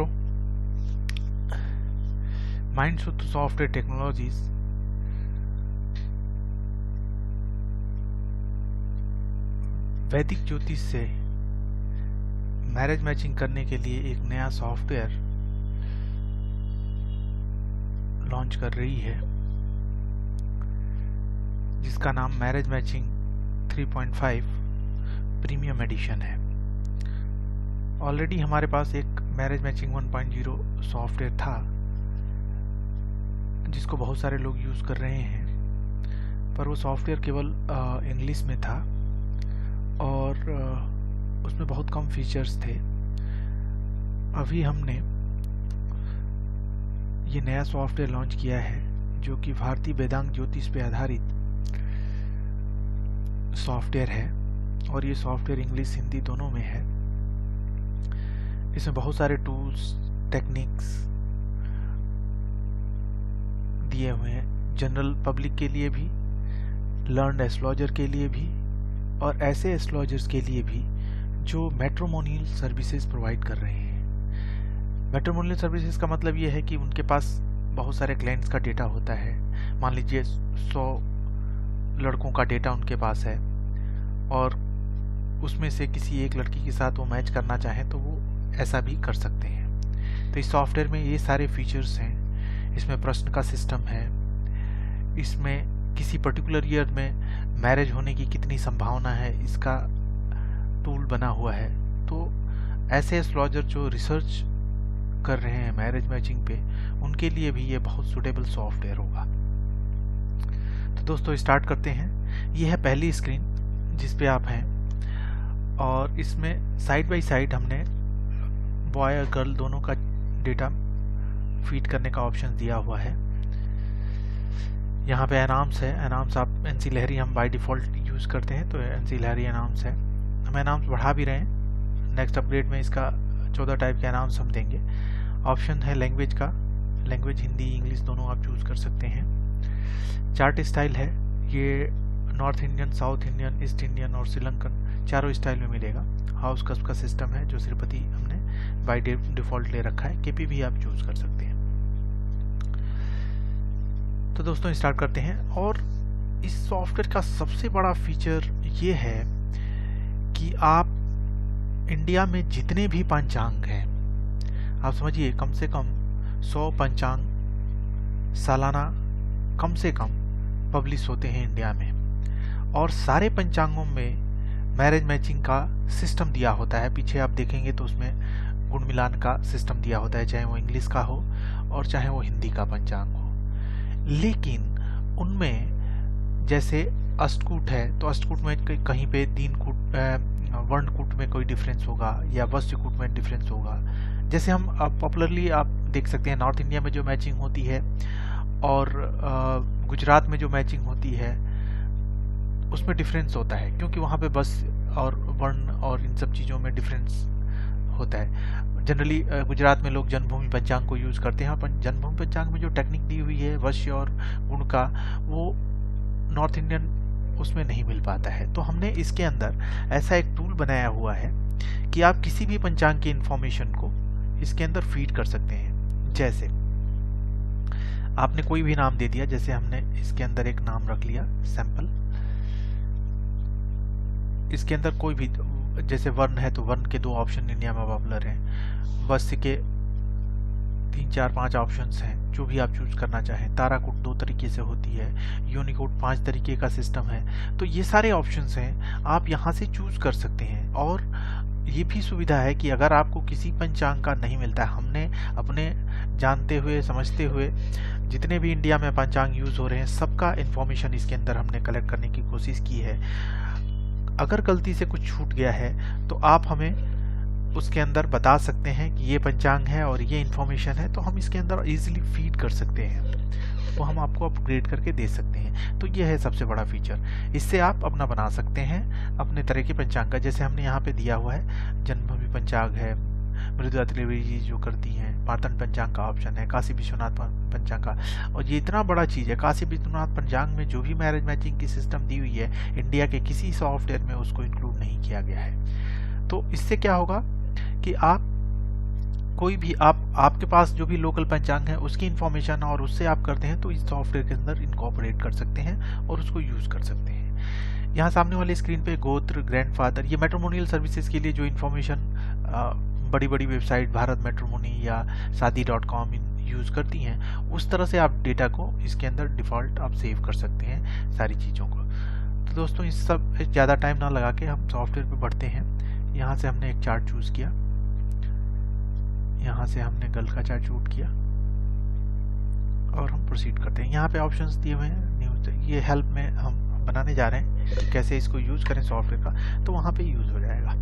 intro, Mindshift Software Technologies वैदिक ज्योतिष से मैरिज मैचिंग करने के लिए एक नया सॉफ्टवेयर लॉन्च कर रही है जिसका नाम मैरिज मैचिंग 3.5 प्रीमियम एडिशन है। ऑलरेडी हमारे पास एक मैरिज मैचिंग 1.0 सॉफ्टवेयर था जिसको बहुत सारे लोग यूज़ कर रहे हैं, पर वो सॉफ्टवेयर केवल इंग्लिश में था और उसमें बहुत कम फीचर्स थे। अभी हमने ये नया सॉफ्टवेयर लॉन्च किया है जो कि भारतीय वेदांग ज्योतिष पे आधारित सॉफ्टवेयर है और ये सॉफ्टवेयर इंग्लिश हिंदी दोनों में है। इसमें बहुत सारे टूल्स टेक्निक्स दिए हुए हैं, जनरल पब्लिक के लिए भी, लर्नड एस्ट्रोलॉजर के लिए भी और ऐसे एस्ट्रोलॉजर्स के लिए भी जो मैट्रिमोनियल सर्विसेज प्रोवाइड कर रहे हैं। मैट्रिमोनियल सर्विसेज का मतलब ये है कि उनके पास बहुत सारे क्लाइंट्स का डेटा होता है। मान लीजिए 100 लड़कों का डेटा उनके पास है और उसमें से किसी एक लड़की के साथ वो मैच करना चाहें तो वो ऐसा भी कर सकते हैं। तो इस सॉफ्टवेयर में ये सारे फीचर्स हैं। इसमें प्रश्न का सिस्टम है, इसमें किसी पर्टिकुलर ईयर में मैरिज होने की कितनी संभावना है इसका टूल बना हुआ है। तो ऐसे एस्ट्रोलॉजर जो रिसर्च कर रहे हैं मैरिज मैचिंग पे, उनके लिए भी ये बहुत सूटेबल सॉफ्टवेयर होगा। तो दोस्तों स्टार्ट करते हैं। ये है पहली स्क्रीन जिस पे आप हैं और इसमें साइड बाय साइड हमने बॉय और गर्ल दोनों का डेटा फीड करने का ऑप्शन दिया हुआ है। यहाँ पे एनाम्स है। एनाम्स आप एनसी लहरी हम बाय डिफ़ॉल्ट यूज़ करते हैं, तो एनसी लहरी एनाम्स है। हम एनाम्स बढ़ा भी रहे हैं। नेक्स्ट अपग्रेड में इसका 14 टाइप के एनाम्स हम देंगे। ऑप्शन है लैंग्वेज का, लैंग्वेज हिंदी इंग्लिश दोनों आप चूज़ कर सकते हैं। चार्ट स्टाइल है, ये north Indian, south Indian, east Indian और श्रीलंकन चारों स्टाइल में मिलेगा। हाउस कस्प का सिस्टम है जो श्रीपति हमने बाय डिफ़ॉल्ट ले रखा है। केपी भी आप चूज़ कर सकते हैं। तो दोस्तों स्टार्ट करते हैं। और इस सॉफ्टवेयर का सबसे बड़ा फीचर ये है कि आप इंडिया में जितने भी पंचांग हैं, आप समझिए कम से कम 100 पंचांग सालाना कम से कम पब्लिश होते हैं इंडिया में, और सारे पंचांगों में मैरिज मैचिंग का सिस्टम दिया होता है। पीछे आप देखेंगे तो उसमें गुण मिलान का सिस्टम दिया होता है, चाहे वो इंग्लिश का हो और चाहे वो हिंदी का पंचांग हो। लेकिन उनमें जैसे अष्टकूट है तो अष्टकूट में कहीं पे 3 कूट वर्णकूट में कोई डिफरेंस होगा या वस्त्रकूट में डिफरेंस होगा। जैसे हम पॉपुलरली आप देख सकते हैं नॉर्थ इंडिया में जो मैचिंग होती है और गुजरात में जो मैचिंग होती है उसमें डिफरेंस होता है, क्योंकि वहाँ पे बस और वर्ण और इन सब चीज़ों में डिफरेंस होता है। जनरली गुजरात में लोग जन्मभूमि पंचांग को यूज़ करते हैं और जन्मभूमि पंचांग में जो टेक्निक दी हुई है वश्य और गुण का, वो नॉर्थ इंडियन उसमें नहीं मिल पाता है। तो हमने इसके अंदर ऐसा एक टूल बनाया हुआ है कि आप किसी भी पंचांग की इंफॉर्मेशन को इसके अंदर फीड कर सकते हैं। जैसे आपने कोई भी नाम दे दिया, जैसे हमने इसके अंदर एक नाम रख लिया सैंपल। इसके अंदर कोई भी, जैसे वर्ण है तो वर्ण के 2 ऑप्शन इंडिया में पॉपुलर हैं। वस्य के 3, 4, 5 ऑप्शंस हैं, जो भी आप चूज करना चाहें। ताराकूट 2 तरीके से होती है, यूनिकोड 5 तरीके का सिस्टम है। तो ये सारे ऑप्शंस हैं, आप यहाँ से चूज कर सकते हैं। और ये भी सुविधा है कि अगर आपको किसी पंचांग का नहीं मिलता है, हमने अपने जानते हुए समझते हुए जितने भी इंडिया में पंचांग यूज हो रहे हैं सबका इंफॉर्मेशन इसके अंदर हमने कलेक्ट करने की कोशिश की है। अगर गलती से कुछ छूट गया है तो आप हमें उसके अंदर बता सकते हैं कि ये पंचांग है और ये इन्फॉर्मेशन है, तो हम इसके अंदर इजीली फीड कर सकते हैं, वो हम आपको अपग्रेड करके दे सकते हैं। तो ये है सबसे बड़ा फीचर। इससे आप अपना बना सकते हैं अपने तरह के पंचांग का। जैसे हमने यहाँ पे दिया हुआ है जन्मभूमि पंचांग है, मृदुला त्रिवेदी जी जो करती हैं, मार्तंड पंचांग का ऑप्शन है, काशी विश्वनाथ पंचांग का। और ये इतना बड़ा चीज़ है, काशी विश्वनाथ पंचांग में जो भी मैरिज मैचिंग की सिस्टम दी हुई है इंडिया के किसी सॉफ्टवेयर में उसको इंक्लूड नहीं किया गया है। तो इससे क्या होगा कि आप कोई भी आपके पास जो भी लोकल पंचांग है उसकी इन्फॉर्मेशन और उससे आप करते हैं तो इस सॉफ्टवेयर के अंदर इनकॉर्पोरेट कर सकते हैं और उसको यूज़ कर सकते हैं। यहाँ सामने वाले स्क्रीन पे गोत्र, ग्रैंडफादर, ये मैट्रिमोनियल सर्विसेज के लिए जो इन्फॉर्मेशन बड़ी बड़ी वेबसाइट भारत मैट्रिमोनी या शादी.com यूज़ करती हैं, उस तरह से आप डेटा को इसके अंदर डिफ़ॉल्ट आप सेव कर सकते हैं सारी चीज़ों को। तो दोस्तों इस सब ज़्यादा टाइम ना लगा के हम सॉफ्टवेयर पे बढ़ते हैं। यहाँ से हमने एक चार्ट चूज़ किया, यहाँ से हमने गर्ल का चार्ट चूज किया और हम प्रोसीड करते हैं। यहाँ पे ऑप्शंस दिए हुए हैं न्यूज, ये हेल्प में हम बनाने जा रहे हैं कि कैसे इसको यूज़ करें सॉफ्टवेयर का, तो वहाँ पे यूज़ हो जाएगा।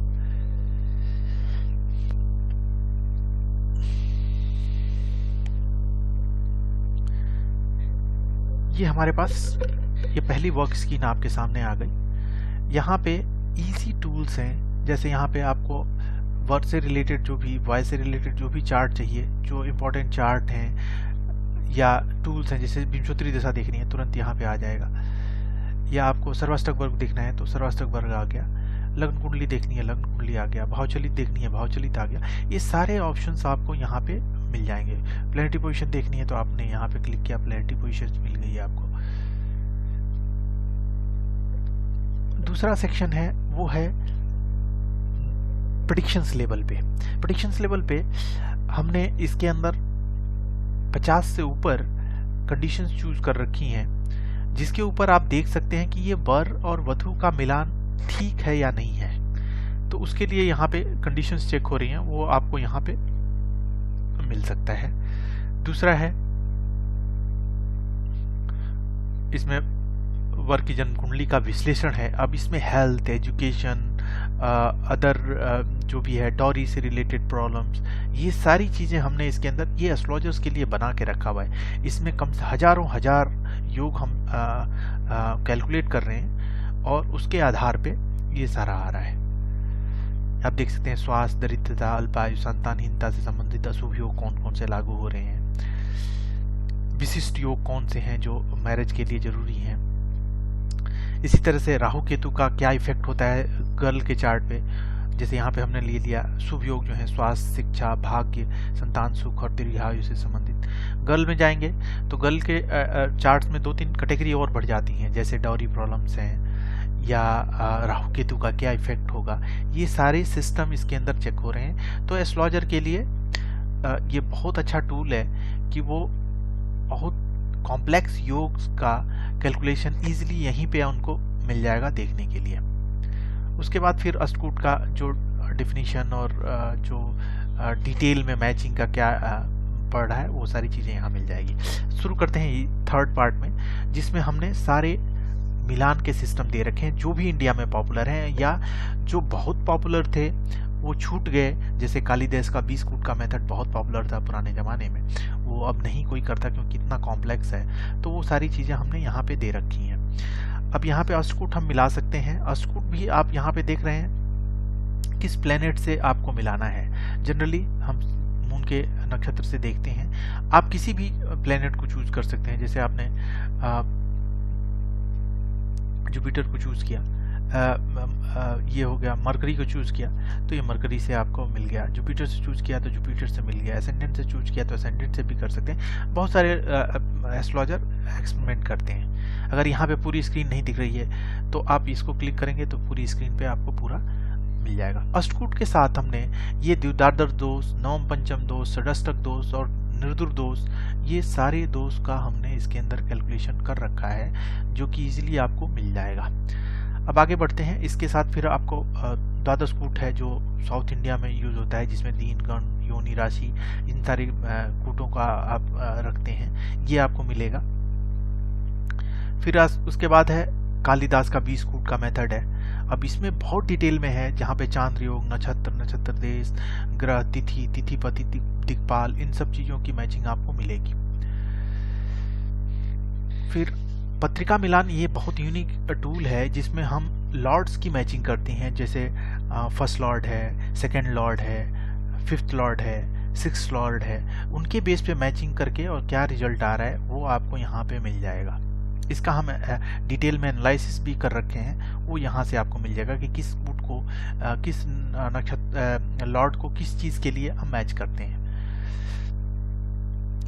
ये हमारे पास ये पहली वर्क स्क्रीन आपके सामने आ गई। यहाँ पे इजी टूल्स हैं, जैसे यहाँ पे आपको वर्ड से रिलेटेड जो भी, वॉइस से रिलेटेड जो भी चार्ट चाहिए, जो इम्पोर्टेंट चार्ट हैं या टूल्स हैं, जैसे विंशोत्तरी दशा देखनी है तुरंत यहाँ पे आ जाएगा, या आपको सर्वाष्टक वर्ग देखना है तो सर्वाष्टक वर्ग आ गया, लग्न कुंडली देखनी है लग्न कुंडली आ गया, भावचलित देखनी है भावचलित आ गया। ये सारे ऑप्शंस आपको यहाँ पे मिल जाएंगे। प्लैनेटरी पोजीशन देखनी है तो आपने यहाँ पे क्लिक किया, प्लैनेटरी पोजीशन मिल गई आपको। दूसरा सेक्शन है वो है प्रेडिक्शंस लेवल पे। प्रेडिक्शंस लेवल पे हमने इसके अंदर 50 से ऊपर कंडीशंस चूज कर रखी हैं, जिसके ऊपर आप देख सकते हैं कि ये वर और वधु का मिलान ठीक है या नहीं है। तो उसके लिए यहाँ पे कंडीशंस चेक हो रही हैं, वो आपको यहाँ पे मिल सकता है। दूसरा है इसमें वर की जन्म कुंडली का विश्लेषण है। अब इसमें हेल्थ, एजुकेशन, अदर जो भी है, डॉरी से रिलेटेड प्रॉब्लम्स, ये सारी चीज़ें हमने इसके अंदर ये एस्ट्रोलॉजर्स के लिए बना के रखा हुआ है। इसमें कम से हजारों हजार योग हम कैलकुलेट कर रहे हैं और उसके आधार पे ये सारा आ रहा है। आप देख सकते हैं स्वास्थ्य, दरिद्रता, अल्पायु, संतानहीनता से संबंधित अशुभ योग कौन कौन से लागू हो रहे हैं, विशिष्ट योग कौन से हैं जो मैरिज के लिए जरूरी हैं। इसी तरह से राहु केतु का क्या इफेक्ट होता है गर्ल के चार्ट पे, जैसे यहाँ पे हमने ले लिया शुभ योग जो है स्वास्थ्य, शिक्षा, भाग्य, संतान सुख और दीर्घायु से संबंधित। गर्ल में जाएंगे तो गर्ल के चार्ट्स में 2-3 कैटेगरी और बढ़ जाती हैं, जैसे डॉरी प्रॉब्लम्स हैं या राहु केतु का क्या इफेक्ट होगा। ये सारे सिस्टम इसके अंदर चेक हो रहे हैं। तो एस्ट्रोलॉजर के लिए ये बहुत अच्छा टूल है कि वो बहुत कॉम्प्लेक्स योग का कैलकुलेशन इजीली यहीं पे उनको मिल जाएगा देखने के लिए। उसके बाद फिर अष्टकूट का जो डिफिनीशन और जो डिटेल में मैचिंग का क्या पड़ रहा है वो सारी चीज़ें यहाँ मिल जाएगी। शुरू करते हैं थर्ड पार्ट में, जिसमें हमने सारे मिलान के सिस्टम दे रखे हैं जो भी इंडिया में पॉपुलर हैं या जो बहुत पॉपुलर थे वो छूट गए। जैसे कालीदास का 20 कूट का मेथड बहुत पॉपुलर था पुराने ज़माने में, वो अब नहीं कोई करता क्योंकि इतना कॉम्प्लेक्स है। तो वो सारी चीज़ें हमने यहाँ पे दे रखी हैं। अब यहाँ पे अष्टकूट हम मिला सकते हैं। अष्टकूट भी आप यहाँ पे देख रहे हैं किस प्लेनेट से आपको मिलाना है। जनरली हम मून के नक्षत्र से देखते हैं। आप किसी भी प्लेनेट को चूज कर सकते हैं। जैसे आपने जुपिटर को चूज किया, ये हो गया, मरकरी को चूज किया तो ये मरकरी से आपको मिल गया, जुपिटर से चूज किया तो जुपिटर से मिल गया, एसेंडेंट से चूज किया तो एसेंडेंट से भी कर सकते हैं। बहुत सारे एस्ट्रोलॉजर एक्सपेरिमेंट करते हैं। अगर यहाँ पे पूरी स्क्रीन नहीं दिख रही है तो आप इसको क्लिक करेंगे तो पूरी स्क्रीन पे आपको पूरा मिल जाएगा। अष्टकूट के साथ हमने ये द्विदार्दर दोष, नवम पंचम दोष, षष्टक दोष और निर्दुर दोष, ये सारे दोष का हमने इसके अंदर कैलकुलेशन कर रखा है जो कि इजीली आपको मिल जाएगा। अब आगे बढ़ते हैं। इसके साथ फिर आपको द्वादश कूट है जो साउथ इंडिया में यूज होता है, जिसमें दीन, गण, योनि, राशि, इन सारे कूटों का आप रखते हैं, ये आपको मिलेगा। फिर उसके बाद है कालिदास का 20 कूट का मेथड है। अब इसमें बहुत डिटेल में है, जहाँ पे चांद्र योग, नक्षत्र, नक्षत्र देश, ग्रह, तिथि, तिथिपति, दिक्पाल, इन सब चीजों की मैचिंग आपको मिलेगी। फिर पत्रिका मिलान, ये बहुत यूनिक टूल है जिसमें हम लॉर्ड्स की मैचिंग करते हैं। जैसे फर्स्ट लॉर्ड है, सेकंड लॉर्ड है, फिफ्थ लॉर्ड है, सिक्स्थ लॉर्ड है, उनके बेस पे मैचिंग करके और क्या रिजल्ट आ रहा है वो आपको यहाँ पे मिल जाएगा। इसका हम डिटेल में एनालिसिस भी कर रखे हैं, वो यहाँ से आपको मिल जाएगा कि किस कूट को, किस नक्षत्र लॉर्ड को किस चीज़ के लिए हम मैच करते हैं।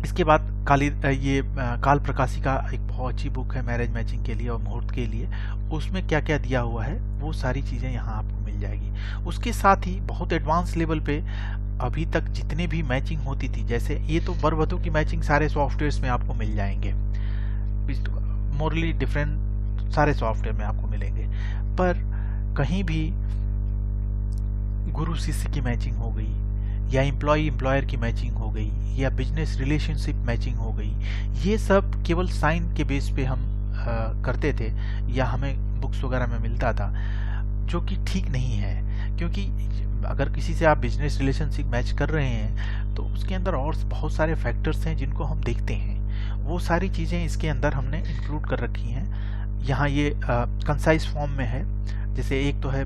इसके बाद काल प्रकाशी का एक बहुत अच्छी बुक है मैरिज मैचिंग के लिए और मुहूर्त के लिए, उसमें क्या क्या दिया हुआ है वो सारी चीज़ें यहाँ आपको मिल जाएगी। उसके साथ ही बहुत एडवांस लेवल पे अभी तक जितने भी मैचिंग होती थी, जैसे ये तो वर वधू की मैचिंग सारे सॉफ्टवेयर्स में आपको मिल जाएंगे, मोरली डिफरेंट सारे सॉफ्टवेयर में आपको मिलेंगे, पर कहीं भी गुरु शिष्य की मैचिंग हो गई या एम्प्लॉय एम्प्लॉयर की मैचिंग हो गई या बिजनेस रिलेशनशिप मैचिंग हो गई, ये सब केवल साइन के बेस पे हम करते थे या हमें बुक्स वगैरह में मिलता था, जो कि ठीक नहीं है। क्योंकि अगर किसी से आप बिजनेस रिलेशनशिप मैच कर रहे हैं तो उसके अंदर और बहुत सारे फैक्टर्स हैं जिनको हम देखते हैं, वो सारी चीज़ें इसके अंदर हमने इंक्लूड कर रखी हैं। यहाँ ये कंसाइज फॉर्म में है, जैसे एक तो है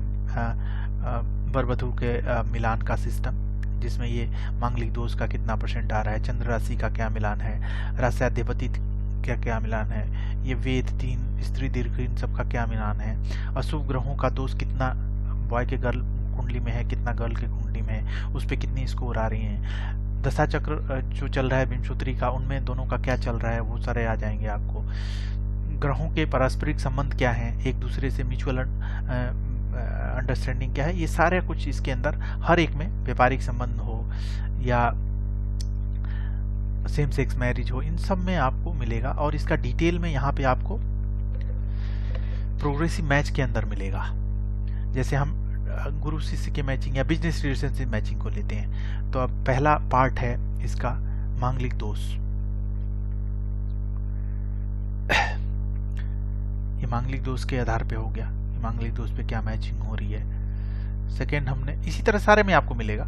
वर वधू के मिलान का सिस्टम, जिसमें ये मांगलिक दोष का कितना % आ रहा है, चंद्र राशि का क्या मिलान है, रास्याधिपति क्या क्या मिलान है, ये वेद 3 स्त्री दीर्घ इन सब का क्या मिलान है, अशुभ ग्रहों का दोष कितना बॉय के गर्ल कुंडली में है, कितना गर्ल के कुंडली में है, उस पर कितनी स्कोर आ रही हैं, दशा चक्र जो चल रहा है विंशोत्तरी का, उनमें दोनों का क्या चल रहा है, वो सारे आ जाएंगे आपको। ग्रहों के पारस्परिक संबंध क्या हैं, एक दूसरे से म्यूचुअल अंडरस्टैंडिंग क्या है, ये सारे कुछ इसके अंदर हर एक में, व्यापारिक संबंध हो या सेम सेक्स मैरिज हो, इन सब में आपको मिलेगा। और इसका डिटेल में यहाँ पे आपको प्रोग्रेसिव मैच के अंदर मिलेगा। जैसे हम गुरु शिष्य के मैचिंग या बिजनेस रिलेशनशिप मैचिंग को लेते हैं, तो अब पहला पार्ट है इसका मांगलिक दोष। ये मांगलिक दोष के आधार पे हो गया, मांगलिक दोष पे क्या मैचिंग हो रही है। सेकेंड हमने इसी तरह सारे में आपको मिलेगा,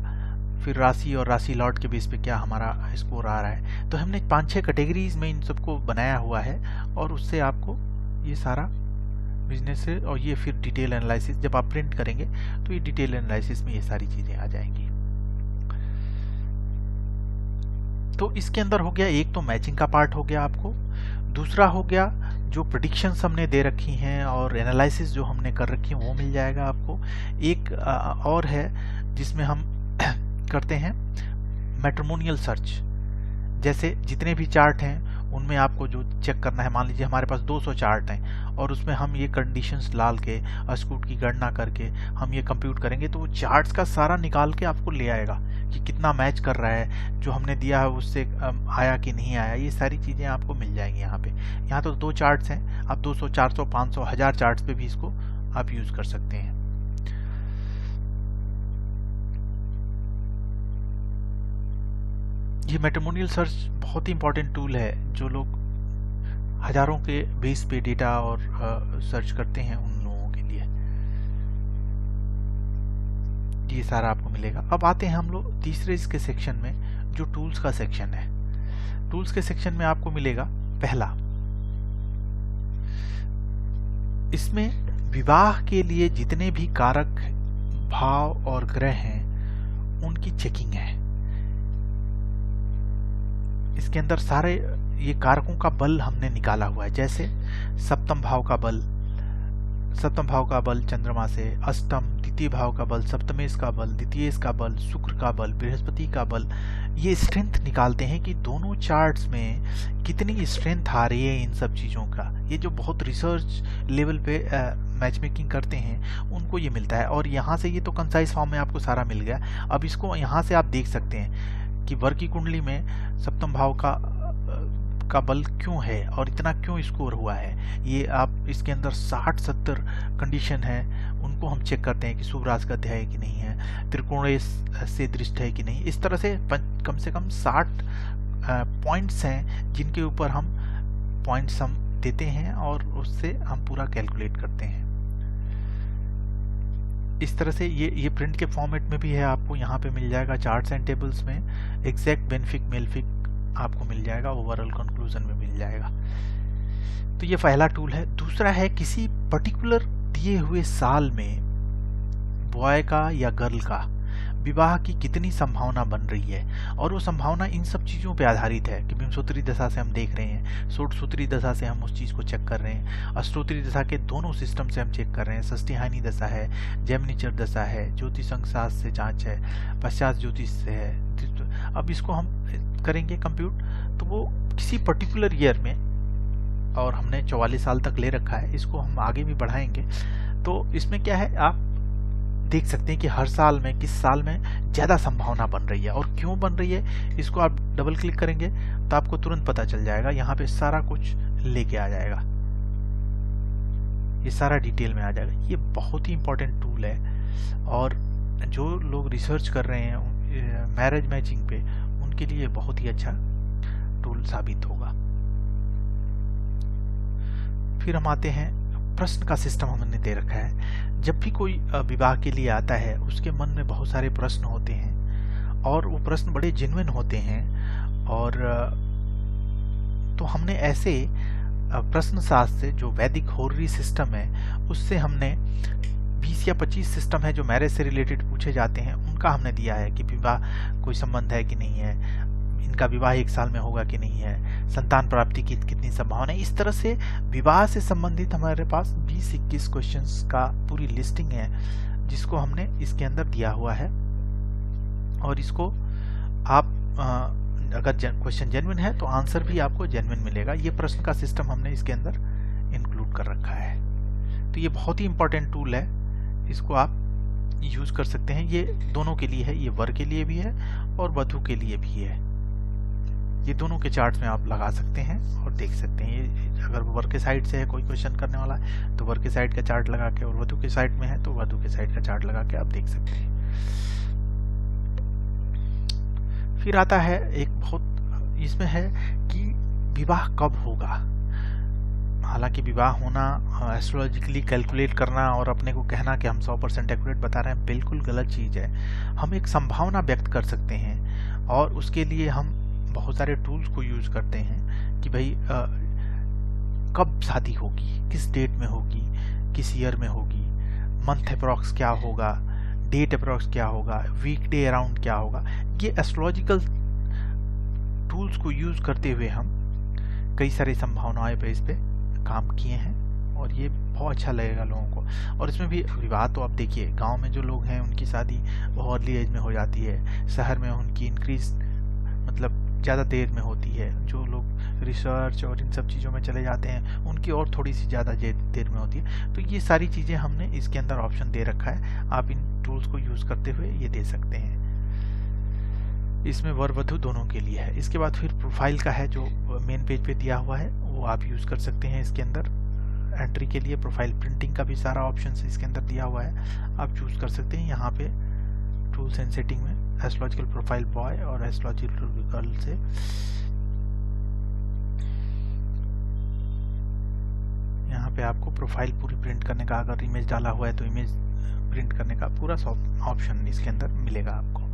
फिर राशि और राशि लॉट के बेस पे क्या हमारा स्कोर आ रहा है। तो हमने 5-6 कैटेगरीज में इन सबको बनाया हुआ है और उससे आपको ये सारा बिजनेस है। और ये फिर डिटेल एनालिसिस जब आप प्रिंट करेंगे तो ये डिटेल एनालिसिस में ये सारी चीजें आ जाएंगी। तो इसके अंदर हो गया, एक तो मैचिंग का पार्ट हो गया आपको, दूसरा हो गया जो प्रेडिक्शंस हमने दे रखी हैं और एनालिसिस जो हमने कर रखी है वो मिल जाएगा आपको। एक और है जिसमें हम करते हैं मैट्रिमोनियल सर्च, जैसे जितने भी चार्ट हैं उनमें आपको जो चेक करना है, मान लीजिए हमारे पास 200 चार्ट हैं और उसमें हम ये कंडीशंस डाल के स्कूट की गणना करके हम ये कंप्यूट करेंगे, तो वो चार्ट्स का सारा निकाल के आपको ले आएगा कि कितना मैच कर रहा है, जो हमने दिया है उससे आया कि नहीं आया। ये सारी चीज़ें आपको मिल जाएंगी यहाँ पे। यहाँ तो 2 चार्ट्स हैं, आप 200, 400, 500, 1000 चार्ट्स पे भी इसको आप यूज कर सकते हैं। ये मैट्रिमोनियल सर्च बहुत ही इंपॉर्टेंट टूल है, जो लोग हजारों के बेस पे डेटा और सर्च करते हैं उन लोगों के लिए ये सारा आपको मिलेगा। अब आते हैं हम लोग तीसरे इसके सेक्शन में, जो टूल्स का सेक्शन है। टूल्स के सेक्शन में आपको मिलेगा पहला, इसमें विवाह के लिए जितने भी कारक भाव और ग्रह हैं उनकी चेकिंग है। इसके अंदर सारे ये कारकों का बल हमने निकाला हुआ है, जैसे सप्तम भाव का बल चंद्रमा से, अष्टम द्वितीय भाव का बल, सप्तमेश का बल, द्वितीयेश का बल, शुक्र का बल, बृहस्पति का बल। ये स्ट्रेंथ निकालते हैं कि दोनों चार्ट्स में कितनी स्ट्रेंथ आ रही है इन सब चीज़ों का। ये जो बहुत रिसर्च लेवल पे मैच मेकिंग करते हैं उनको ये मिलता है। और यहाँ से ये तो कंसाइज फॉर्म में आपको सारा मिल गया। अब इसको यहाँ से आप देख सकते हैं कि वर की कुंडली में सप्तम भाव का बल क्यों है और इतना क्यों स्कोर हुआ है। ये आप इसके अंदर 60-70 कंडीशन है, उनको हम चेक करते हैं कि शुभ राशि का अध्याय है कि नहीं है, त्रिकोण से दृष्ट है कि नहीं। इस तरह से कम 60 पॉइंट्स हैं जिनके ऊपर हम पॉइंट्स हम देते हैं और उससे हम पूरा कैलकुलेट करते हैं। इस तरह से ये प्रिंट के फॉर्मेट में भी है, आपको यहाँ पे मिल जाएगा चार्ट्स एंड टेबल्स में। एग्जैक्ट बेनिफिक मेलफिक आपको मिल जाएगा, ओवरऑल कंक्लूजन में मिल जाएगा। तो ये पहला टूल है। दूसरा है किसी पर्टिकुलर दिए हुए साल में बॉय का या गर्ल का विवाह की कितनी संभावना बन रही है, और वो संभावना इन सब चीज़ों पे आधारित है कि विंशोत्तरी दशा से हम देख रहे हैं, षोडशोत्तरी दशा से हम उस चीज़ को चेक कर रहे हैं, अष्टोत्तरी दशा के दोनों सिस्टम से हम चेक कर रहे हैं, षष्ठीहानि दशा है, जैमिनीचर दशा है, ज्योतिष अंकशास्त्र से जांच है, पश्चात ज्योतिष से है। अब इसको हम करेंगे कंप्यूट, तो वो किसी पर्टिकुलर ईयर में, और हमने 44 साल तक ले रखा है, इसको हम आगे भी बढ़ाएंगे। तो इसमें क्या है, आप देख सकते हैं कि हर साल में किस साल में ज़्यादा संभावना बन रही है और क्यों बन रही है। इसको आप डबल क्लिक करेंगे तो आपको तुरंत पता चल जाएगा, यहाँ पे सारा कुछ लेके आ जाएगा, ये सारा डिटेल में आ जाएगा। ये बहुत ही इंपॉर्टेंट टूल है, और जो लोग रिसर्च कर रहे हैं मैरिज मैचिंग पे, उनके लिए बहुत ही अच्छा टूल साबित होगा। फिर हम आते हैं, प्रश्न का सिस्टम हमने दे रखा है। जब भी कोई विवाह के लिए आता है, उसके मन में बहुत सारे प्रश्न होते हैं, और वो प्रश्न बड़े जेन्युइन होते हैं। और तो हमने ऐसे प्रश्न शास्त्र से, जो वैदिक होर्री सिस्टम है, उससे हमने 20 या 25 सिस्टम है जो मैरिज से रिलेटेड पूछे जाते हैं, उनका हमने दिया है कि विवाह कोई संबंध है कि नहीं है, इनका विवाह 1 साल में होगा कि नहीं है, संतान प्राप्ति की कितनी संभावना है। इस तरह से विवाह से संबंधित हमारे पास 20-21 क्वेश्चंस का पूरी लिस्टिंग है, जिसको हमने इसके अंदर दिया हुआ है। और इसको आप अगर क्वेश्चन जेन्युइन है तो आंसर भी आपको जेन्युइन मिलेगा। ये प्रश्न का सिस्टम हमने इसके अंदर इंक्लूड कर रखा है। तो ये बहुत ही इंपॉर्टेंट टूल है, इसको आप यूज कर सकते हैं। ये दोनों के लिए है, ये वर के लिए भी है और वधु के लिए भी है। ये दोनों के चार्ट में आप लगा सकते हैं और देख सकते हैं। ये अगर वर के साइड से है कोई क्वेश्चन करने वाला है तो वर के साइड का चार्ट लगा के, और वधु के साइड में है तो वधु के साइड का चार्ट लगा के आप देख सकते हैं। फिर आता है एक बहुत, इसमें है कि विवाह कब होगा। हालांकि विवाह होना एस्ट्रोलॉजिकली कैलकुलेट करना और अपने को कहना कि हम 100% एक्यूरेट बता रहे हैं, बिल्कुल गलत चीज़ है। हम एक संभावना व्यक्त कर सकते हैं, और उसके लिए हम बहुत सारे टूल्स को यूज करते हैं कि भाई कब शादी होगी, किस डेट में होगी, किस ईयर में होगी, मंथ अप्रॉक्स क्या होगा, डेट अप्रॉक्स क्या होगा, वीक डे अराउंड क्या होगा। ये एस्ट्रोलॉजिकल टूल्स को यूज करते हुए हम कई सारी संभावनाएं पे इस पे काम किए हैं, और ये बहुत अच्छा लगेगा लोगों को। और इसमें भी विवाह तो आप देखिए, गांव में जो लोग हैं उनकी शादी बहुत अर्ली एज में हो जाती है, शहर में उनकी इंक्रीज मतलब ज़्यादा देर में होती है। जो लोग रिसर्च और इन सब चीज़ों में चले जाते हैं उनकी और थोड़ी सी ज़्यादा देर में होती है। तो ये सारी चीज़ें हमने इसके अंदर ऑप्शन दे रखा है, आप इन टूल्स को यूज़ करते हुए ये दे सकते हैं। इसमें वर वधु दोनों के लिए है। इसके बाद फिर प्रोफाइल का है, जो मेन पेज पे दिया हुआ है, वो आप यूज़ कर सकते हैं। इसके अंदर एंट्री के लिए प्रोफाइल प्रिंटिंग का भी सारा ऑप्शन इसके अंदर दिया हुआ है, आप चूज़ कर सकते हैं। यहाँ पे टूल्स एंड सेटिंग में एस्ट्रोलॉजिकल प्रोफाइल बॉय और एस्ट्रोलॉजिकल गर्ल से यहाँ पे आपको प्रोफाइल पूरी प्रिंट करने का, अगर इमेज डाला हुआ है तो इमेज प्रिंट करने का पूरा ऑप्शन इसके अंदर मिलेगा आपको।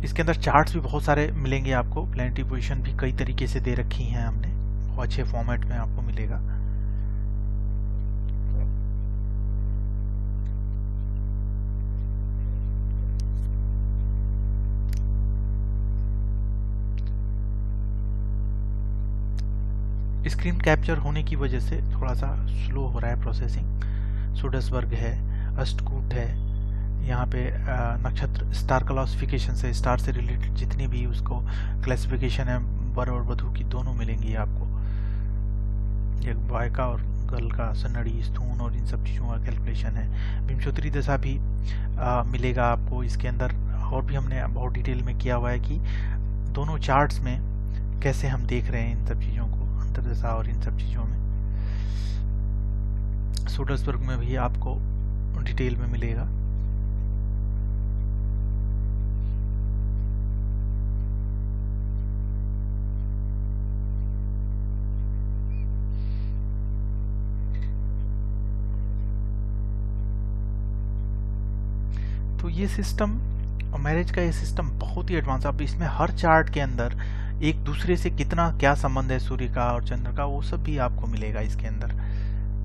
इसके अंदर चार्ट्स भी बहुत सारे मिलेंगे आपको, प्लैनेटरी पोजीशन भी कई तरीके से दे रखी हैं हमने, बहुत अच्छे फॉर्मेट में आपको मिलेगा। स्क्रीन कैप्चर होने की वजह से थोड़ा सा स्लो हो रहा है प्रोसेसिंग। सुडसवर्ग है, अष्टकूट है, यहाँ पे नक्षत्र स्टार क्लासिफिकेशन से, स्टार से रिलेटेड जितनी भी उसको क्लासिफिकेशन है, वर और वधु की दोनों मिलेंगी आपको। एक बॉय का और गर्ल का सन्नड़ी, स्थून और इन सब चीज़ों का कैलकुलेशन है। विंशोत्तरी दशा भी मिलेगा आपको इसके अंदर, और भी हमने बहुत डिटेल में किया हुआ है कि दोनों चार्ट्स में कैसे हम देख रहे हैं इन सब चीज़ों को, अंतर्दशा और इन सब चीज़ों में। सुडसवर्ग में भी आपको डिटेल में मिलेगा। तो ये सिस्टम, मैरिज का ये सिस्टम बहुत ही एडवांस। अब इसमें हर चार्ट के अंदर एक दूसरे से कितना क्या संबंध है सूर्य का और चंद्र का, वो सब भी आपको मिलेगा इसके अंदर,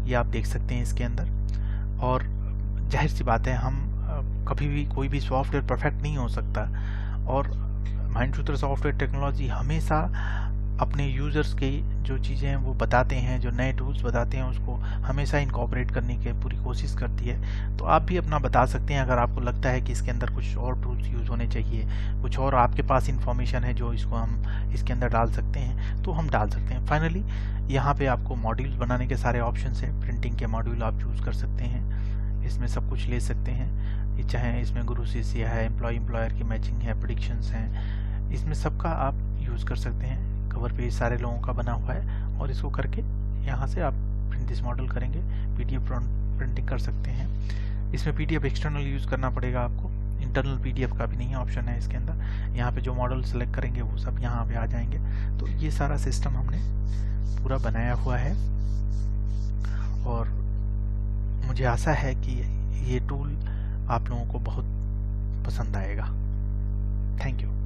ये आप देख सकते हैं इसके अंदर। और जाहिर सी बात है, हम कभी भी कोई भी सॉफ्टवेयर परफेक्ट नहीं हो सकता, और माइंडशूटर सॉफ्टवेयर टेक्नोलॉजी हमेशा अपने यूज़र्स के जो चीज़ें हैं वो बताते हैं, जो नए टूल्स बताते हैं उसको हमेशा इनकॉर्पोरेट करने की पूरी कोशिश करती है। तो आप भी अपना बता सकते हैं, अगर आपको लगता है कि इसके अंदर कुछ और टूल्स यूज़ होने चाहिए, कुछ और आपके पास इंफॉर्मेशन है जो इसको हम इसके अंदर डाल सकते हैं, तो हम डाल सकते हैं। फाइनली यहाँ पे आपको मॉड्यूल्स बनाने के सारे ऑप्शन हैं। प्रिंटिंग के मॉड्यूल आप चूज़ कर सकते हैं, इसमें सब कुछ ले सकते हैं। ये चाहे इसमें गुरु शिष्य है, एम्प्लॉयर की मैचिंग है, प्रेडिक्शंस हैं, इसमें सबका आप यूज़ कर सकते हैं। कवर पेज सारे लोगों का बना हुआ है, और इसको करके यहाँ से आप प्रिंट दिस मॉडल करेंगे, पीडीएफ प्रिंटिंग कर सकते हैं। इसमें पीडीएफ एक्सटर्नल यूज़ करना पड़ेगा आपको, इंटरनल पीडीएफ का भी नहीं ऑप्शन है इसके अंदर। यहाँ पे जो मॉडल सेलेक्ट करेंगे वो सब यहाँ पे आ जाएंगे। तो ये सारा सिस्टम हमने पूरा बनाया हुआ है, और मुझे आशा है कि ये टूल आप लोगों को बहुत पसंद आएगा। Thank you.